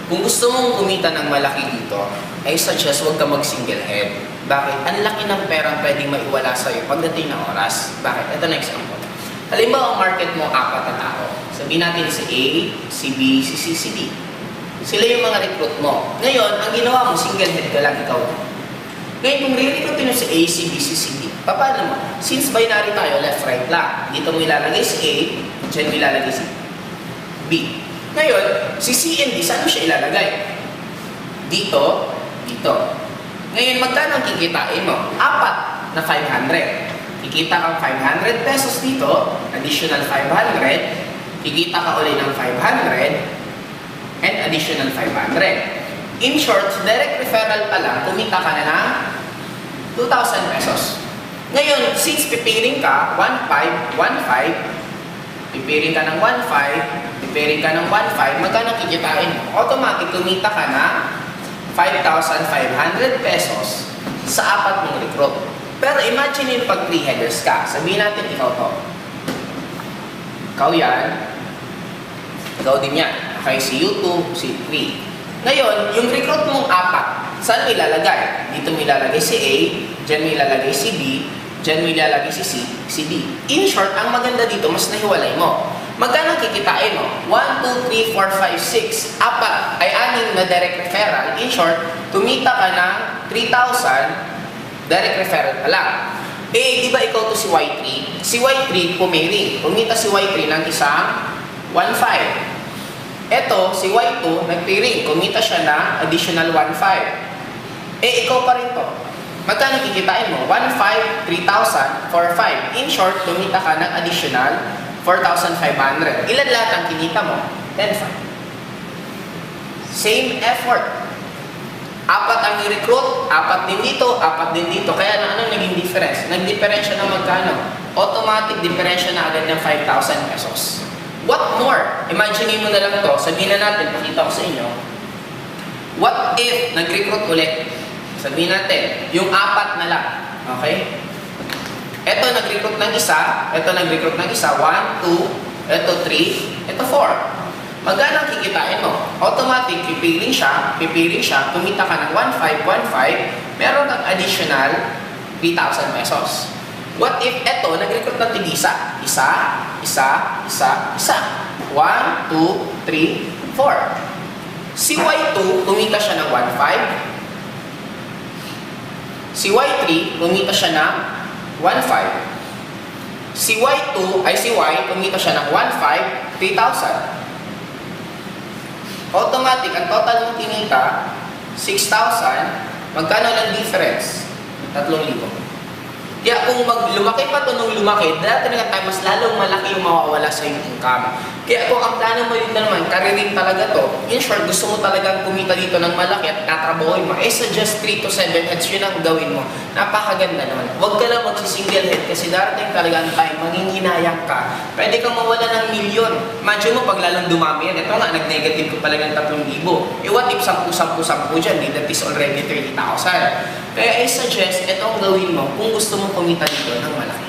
Kung gusto mong kumita ng malaki dito, I suggest huwag ka mag-single head. Bakit? Ang laki ng perang pwedeng maiwala sa'yo pagdating ng oras. Bakit? Ito na example. Halimbawa, ang market mo, 4 na tao. Sabihin natin si A, si B, si C, si D. Sila yung mga recruit mo. Ngayon, ang ginawa mo, single head ka lang, ikaw. Ngayon, kung re-recruitin mo si A, si B, si C, D, paano mo? Since binary tayo, left, right lang. Dito mo ilalagay si A, dyan mo ilalagay si B. Ngayon, si C and D, saan mo siya ilalagay? Dito, dito. Ngayon, magkano ang kikitain mo? 4 na 500. Kikita kang 500 pesos dito, additional 500. Kikita ka ulit ng 500, and additional 500. In short, direct referral pa lang, kumita ka na ng 2,000 pesos. Ngayon, since pipiring ka, 1,500, 1,500, pipiring ka ng 1,500, pipiring ka ng 1,500, magkano kikitain mo? Automatic, kumita ka na 5,500 pesos sa 4 mong recruit. Pero imagine yung pag 3 headers ka. Sabihin natin, ikaw to. Ikaw yan. Ikaw din yan. Okay, si U2, si 3. Ngayon, yung recruit mong 4, saan mo ilalagay? Dito mo ilalagay si A, dyan mo ilalagay si B, dyan mo ilalagay si C, si D. In short, ang maganda dito, mas nahiwalay mo. Magkano kikitain mo? 1, 2, 3, 4, 5, 6. 4 ay 6 na direct referral. In short, kumita ka ng 3,000 direct referral pa lang. Eh, di ba ikaw to si Y3? Si Y3 pumiling. Kumita si Y3 ng isang 1,500. Eto, si Y2 nagpiring. Kumita siya ng additional 1,500. Eh, ikaw pa rin to. Magkano kikitain mo? 1,500, 3,000, 4,500. In short, kumita ka ng additional 4,500. Ilan lahat ang kinita mo? 10,500. Same effort. 4 ang i-recruit, 4 din dito, 4 din dito. Kaya ano naging difference? Nag-differensya na magkano? Automatic differensya na agad ng 5,000 pesos. What more? Imagine mo na lang to. Sabihin na natin, pakita ko sa inyo. What if nag-recruit ulit? Sabihin natin, yung 4 na lang. Okay? Ito nag-recruit ng isa, ito nag-recruit ng isa, 1, 2, ito 3, ito 4. Magkano ang kikitain mo? Automatic, pipiling siya, kumita ka ng 1,500, 1,500, meron kang additional 3,000 pesos. What if ito, nag-recruit ng tig-isa? Isa, 1, 2, 3, 4. Si Y2, kumita siya ng 1,500. Si Y3, kumita siya ng 1,500. Si Y2, si Y, kumita siya ng 1,500, 3,000. Automatic, ang total mong kinita, 6,000. Magkano lang difference? 3,000. Kaya kung lumaki pa ito nung lumaki, dati na tayo, mas lalong malaki yung mawawala sa yung income. Kaya kung ang plano mo dito naman, karirin talaga to, in short, gusto mo talagang kumita dito ng malaki at tatrabahoin mo, suggest 3 to 7 heads, yun ang gawin mo. Napakaganda naman. Huwag ka lang magsi-single head kasi darating talaga ang time, manginginayang ka. Pwede kang mawala ng milyon. Imagine mo, pag lalong dumami yan, ito nga, nag-negative ko talagang 3,000. What if 10 dyan, that is already 30,000. Kaya I suggest, ito ang gawin mo kung gusto mo kumita dito ng malaki.